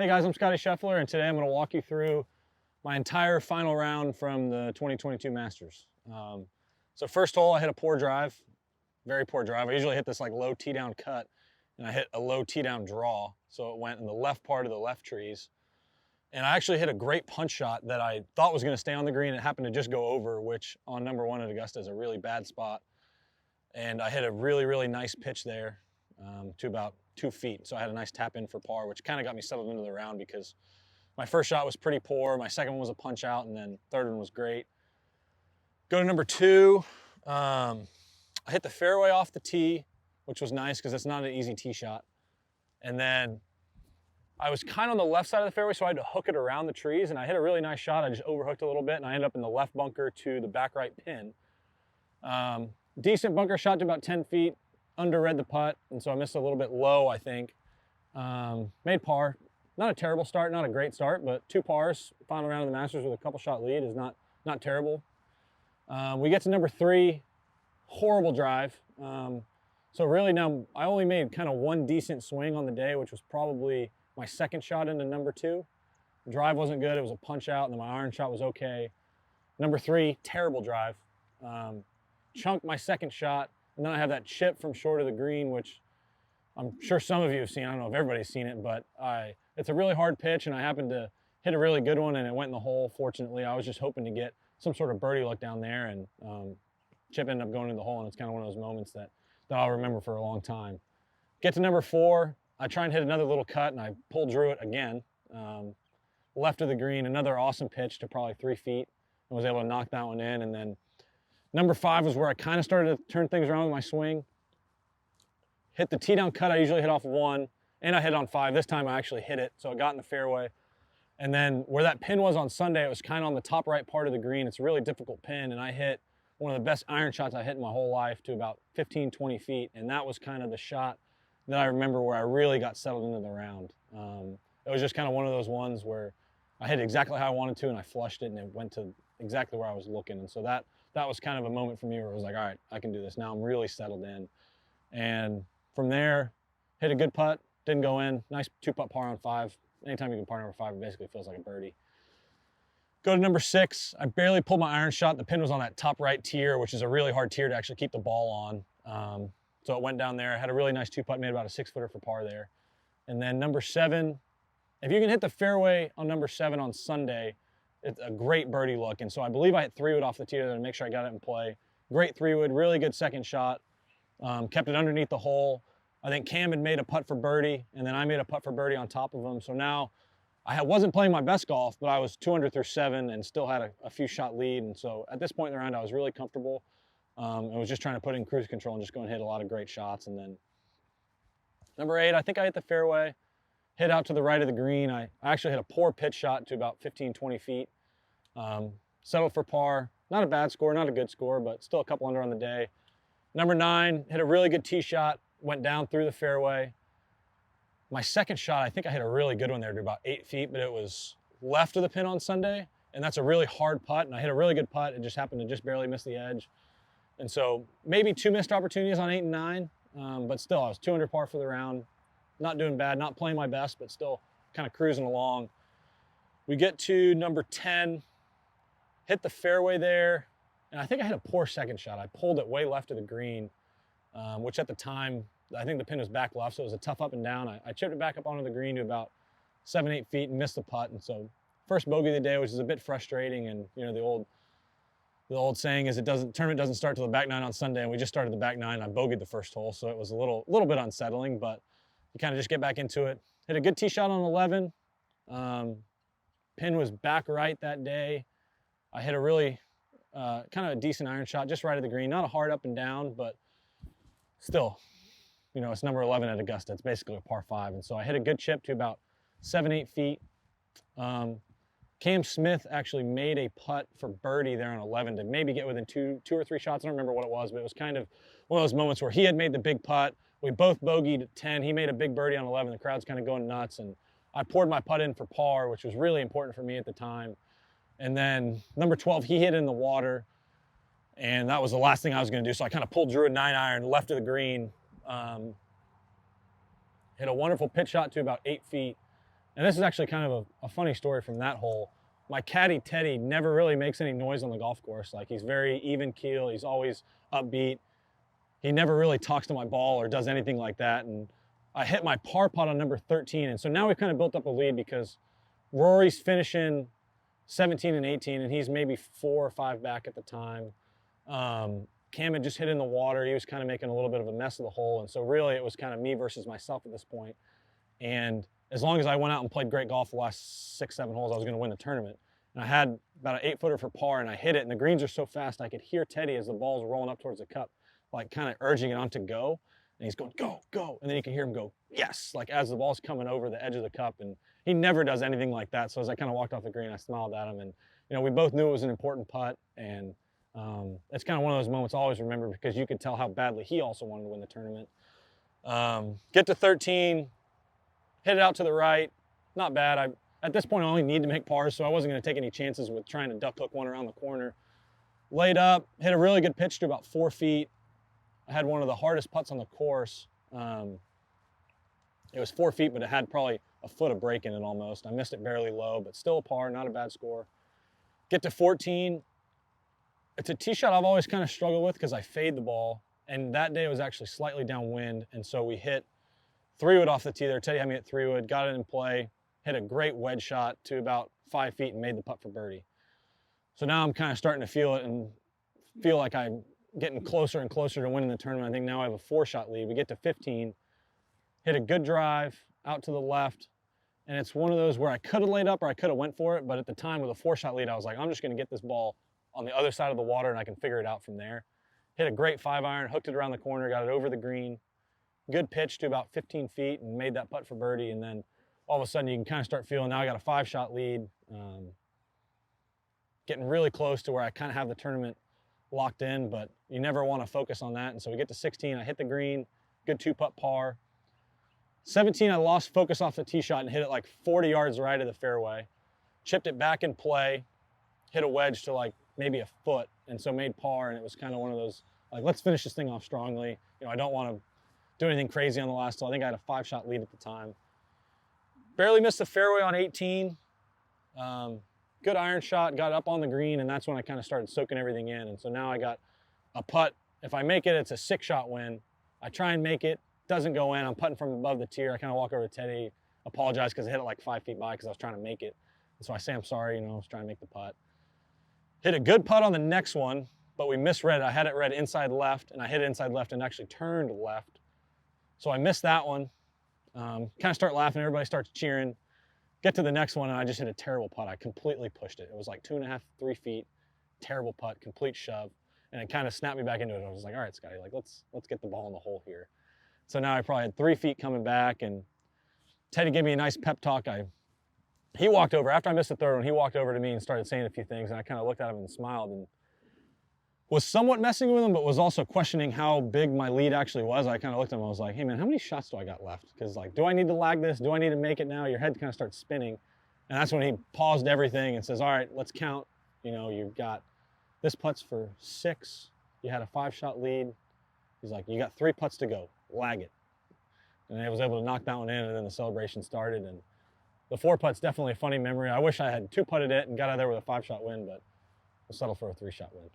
Hey guys, I'm Scottie Scheffler, and today I'm going to walk you through my entire final round from the 2022 Masters. So first hole, I hit a poor drive, very poor drive. I usually hit this like low tee down cut, and I hit a low tee down draw, so it went in the left part of the left trees. And I actually hit a great punch shot that I thought was going to stay on the green. It happened to just go over, which on number one at Augusta is a really bad spot. And I hit a really, really nice pitch there to about 2 feet. So I had a nice tap in for par, which kind of got me settled into the round because my first shot was pretty poor. My second one was a punch out, and then third one was great. Go to number two. I hit the fairway off the tee, which was nice because it's not an easy tee shot. And then I was kind of on the left side of the fairway, so I had to hook it around the trees, and I hit a really nice shot. I just overhooked a little bit, and I ended up in the left bunker to the back right pin. Decent bunker shot to about 10 feet. Underread the putt, and so I missed a little bit low, I think. Made par. Not a terrible start, not a great start, but 2 pars. Final round of the Masters with a couple shot lead is not terrible. We get to number 3, horrible drive. So really now I only made kind of one decent swing on the day, which was probably my second shot into number 2. The drive wasn't good, it was a punch out, and then my iron shot was okay. Number 3, terrible drive. Chunked my second shot. And then I have that chip from short of the green, which I'm sure some of you have seen. I don't know if everybody's seen it, but it's a really hard pitch, and I happened to hit a really good one, and it went in the hole, fortunately. I was just hoping to get some sort of birdie luck down there, and chip ended up going in the hole, and it's kind of one of those moments that I'll remember for a long time. Get to number 4. I try and hit another little cut, and I drew it again. Left of the green, another awesome pitch to probably 3 feet, and was able to knock that one in, and then number 5 was where I kind of started to turn things around with my swing. Hit the tee down cut I usually hit off 1, and I hit on 5. This time I actually hit it, so it got in the fairway. And then where that pin was on Sunday, it was kind of on the top right part of the green. It's a really difficult pin, and I hit one of the best iron shots I hit in my whole life to about 15, 20 feet, and that was kind of the shot that I remember where I really got settled into the round. It was just kind of one of those ones where I hit exactly how I wanted to, and I flushed it, and it went to exactly where I was looking. And so that was kind of a moment for me where it was like, all right, I can do this. Now I'm really settled in. And from there, hit a good putt, didn't go in. Nice 2-putt par on 5. Anytime you can par number 5, it basically feels like a birdie. Go to number 6. I barely pulled my iron shot. The pin was on that top right tier, which is a really hard tier to actually keep the ball on. So it went down there. I had a really nice 2-putt, made about a 6-footer for par there. And then number 7, if you can hit the fairway on number 7 on Sunday, it's a great birdie look. And so I believe I hit 3-wood off the tee to make sure I got it in play. Great 3-wood, really good second shot. Kept it underneath the hole. I think Cam had made a putt for birdie, and then I made a putt for birdie on top of him. So now I wasn't playing my best golf, but I was 2 under through 7 and still had a few shot lead. And so at this point in the round, I was really comfortable. I was just trying to put in cruise control and just go and hit a lot of great shots. And then number 8, I think I hit the fairway. Hit out to the right of the green. I actually hit a poor pitch shot to about 15, 20 feet. Settled for par. Not a bad score, not a good score, but still a couple under on the day. Number 9, hit a really good tee shot. Went down through the fairway. My second shot, I think I hit a really good one there to about 8 feet, but it was left of the pin on Sunday, and that's a really hard putt, and I hit a really good putt. It just happened to just barely miss the edge. And so maybe 2 missed opportunities on 8 and 9, but still I was 2 under par for the round. Not doing bad, not playing my best, but still kind of cruising along. We get to number 10, hit the fairway there, and I think I hit a poor second shot. I pulled it way left of the green, which at the time, I think the pin was back left, so it was a tough up and down. I chipped it back up onto the green to about 7, 8 feet and missed the putt. And so first bogey of the day, which is a bit frustrating. And you know, the old saying is tournament doesn't start till the back 9 on Sunday, and we just started the back 9. I bogeyed the first hole, so it was a little bit unsettling, but you kind of just get back into it. Hit a good tee shot on 11. Pin was back right that day. I hit a really kind of a decent iron shot just right of the green. Not a hard up and down, but still, you know, it's number 11 at Augusta. It's basically a par 5. And so I hit a good chip to about 7, 8 feet. Cam Smith actually made a putt for birdie there on 11 to maybe get within two or three shots. I don't remember what it was, but it was kind of one of those moments where he had made the big putt. We both bogeyed 10. He made a big birdie on 11. The crowd's kind of going nuts, and I poured my putt in for par, which was really important for me at the time. And then number 12, he hit in the water, and that was the last thing I was going to do. So I kind of pulled Drew a 9-iron left of the green, hit a wonderful pitch shot to about 8 feet, And this is actually kind of a funny story from that hole. My caddy, Teddy, never really makes any noise on the golf course. Like, he's very even keel. He's always upbeat. He never really talks to my ball or does anything like that. And I hit my par putt on number 13. And so now we've kind of built up a lead because Rory's finishing 17 and 18, and he's maybe 4 or 5 back at the time. Cam had just hit in the water. He was kind of making a little bit of a mess of the hole. And so really it was kind of me versus myself at this point. And as long as I went out and played great golf the last 6, 7 holes, I was going to win the tournament. And I had about an 8-footer for par, and I hit it, and the greens are so fast, I could hear Teddy as the ball's rolling up towards the cup, like kind of urging it on to go. And he's going, go, go. And then you can hear him go, yes, like as the ball's coming over the edge of the cup. And he never does anything like that. So as I kind of walked off the green, I smiled at him. And, you know, we both knew it was an important putt. And it's kind of one of those moments I always remember because you could tell how badly he also wanted to win the tournament. Get to 13. Hit it out to the right, not bad. At this point, I only need to make pars, so I wasn't going to take any chances with trying to duck hook one around the corner. Laid up, hit a really good pitch to about 4 feet. I had one of the hardest putts on the course. It was 4 feet, but it had probably a foot of break in it almost. I missed it barely low, but still a par, not a bad score. Get to 14. It's a tee shot I've always kind of struggled with because I fade the ball, and that day it was actually slightly downwind, and so we hit 3-wood off the tee there. Teddy had me at 3-wood, got it in play, hit a great wedge shot to about 5 feet and made the putt for birdie. So now I'm kind of starting to feel it and feel like I'm getting closer and closer to winning the tournament. I think now I have a 4-shot lead. We get to 15, hit a good drive out to the left, and it's one of those where I could have laid up or I could have went for it, but at the time with a 4-shot lead, I was like, I'm just going to get this ball on the other side of the water and I can figure it out from there. Hit a great 5-iron, hooked it around the corner, got it over the green. Good pitch to about 15 feet and made that putt for birdie. And then all of a sudden you can kind of start feeling, now I got a 5-shot lead, getting really close to where I kind of have the tournament locked in, but you never want to focus on that. And so we get to 16, I hit the green, good 2-putt par. 17, I lost focus off the tee shot and hit it like 40 yards right of the fairway. Chipped it back in play, hit a wedge to like maybe a foot, and so made par. And it was kind of one of those, like, let's finish this thing off strongly. You know, I don't want to do anything crazy on the last hole. I think I had a 5-shot lead at the time. Barely missed the fairway on 18. Good iron shot, got up on the green, and that's when I kind of started soaking everything in. And so now I got a putt. If I make it, it's a 6-shot win. I try and make it, doesn't go in. I'm putting from above the tier. I kind of walk over to Teddy, apologize because I hit it like 5 feet by because I was trying to make it. And so I say, I'm sorry, you know, I was trying to make the putt. Hit a good putt on the next one, but we misread it. I had it read inside left, and I hit it inside left and actually turned left. So I missed that one. Kind of start laughing, everybody starts cheering. Get to the next one, and I just hit a terrible putt. I completely pushed it. It was like 2.5, 3 feet, terrible putt, complete shove. And it kind of snapped me back into it. I was like, all right, Scotty, like let's get the ball in the hole here. So now I probably had 3 feet coming back, and Teddy gave me a nice pep talk. He walked over, after I missed the third one, he walked over to me and started saying a few things, and I kind of looked at him and smiled and was somewhat messing with him, but was also questioning how big my lead actually was. I kind of looked at him, I was like, hey man, how many shots do I got left? Because like, do I need to lag this? Do I need to make it now? Your head kind of starts spinning. And that's when he paused everything and says, all right, let's count. You know, you've got, this putt's for 6. You had a 5-shot lead. He's like, you got 3 putts to go, lag it. And I was able to knock that one in, and then the celebration started. And the 4 putt's definitely a funny memory. I wish I had 2-putted it and got out of there with a 5-shot win, but we'll settle for a 3-shot win.